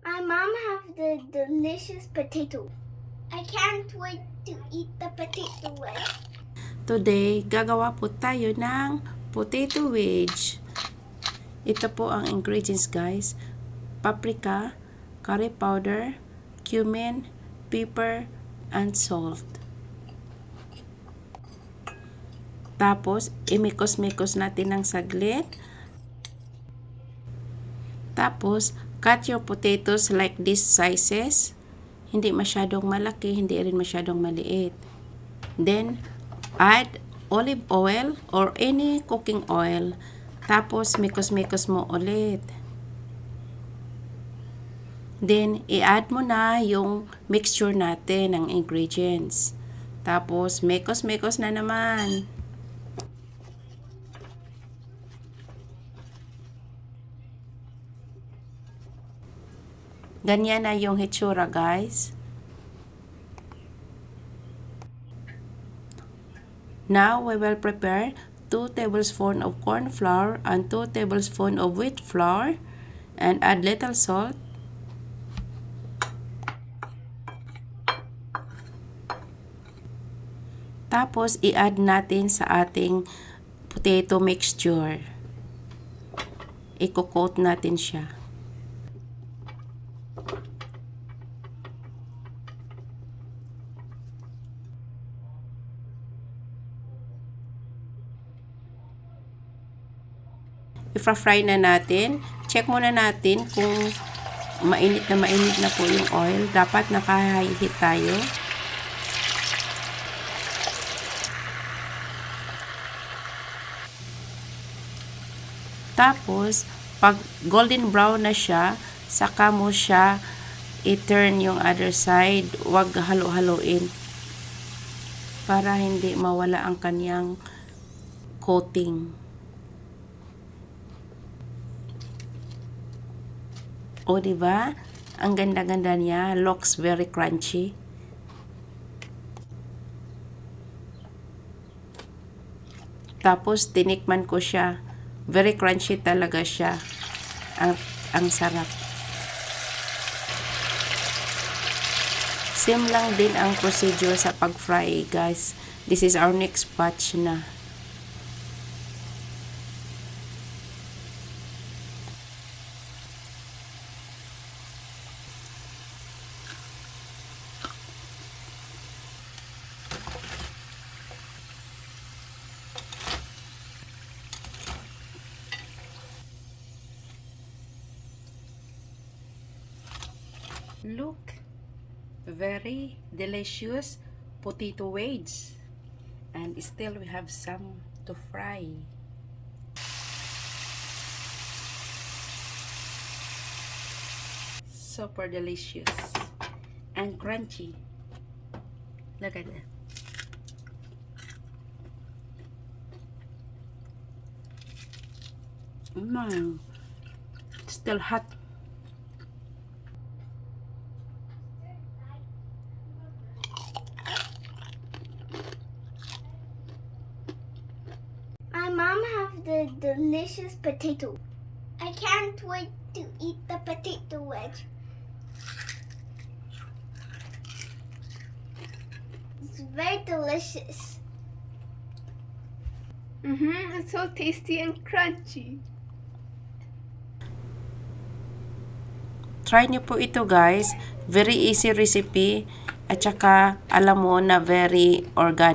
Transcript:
My mom have the delicious potato. I can't wait to eat the potato wedge. Today, gagawa po tayo ng potato wedge. Ito po ang ingredients guys. Paprika, curry powder, cumin, pepper, and salt. Tapos, imikos-mikos natin ng saglit. Tapos, cut your potatoes like these sizes. Hindi masyadong malaki, hindi rin masyadong maliit. Then, add olive oil or any cooking oil. Tapos, mikos-mikos mo ulit. Then, i-add mo na yung mixture natin ng ingredients. Tapos, mikos-mikos na naman. Ganyan na yung hitsura, guys. Now, we will prepare 2 tablespoons of corn flour and 2 tablespoons of wheat flour and add little salt. Tapos, i-add natin sa ating potato mixture. I-coat natin siya. I-fry na natin. Check muna natin kung mainit na po yung oil. Dapat naka-high heat tayo. Tapos, pag golden brown na siya, saka mo siya i-turn yung other side. Huwag halo-haloin para hindi mawala ang kanyang coating. O, diba? Ang ganda-ganda niya. Looks very crunchy. Tapos, tinikman ko siya. Very crunchy talaga siya. Ang sarap. Same lang din ang procedure sa pag-fry, guys. This is our next batch na. Look, very delicious potato wedges, and still we have some to fry. Super delicious and crunchy. Look at that. Still hot. My mom have the delicious potato. I can't wait to eat the potato wedge. It's very delicious. It's so tasty and crunchy. Try niyo po ito, guys. Very easy recipe. At saka, alam mo na very organic.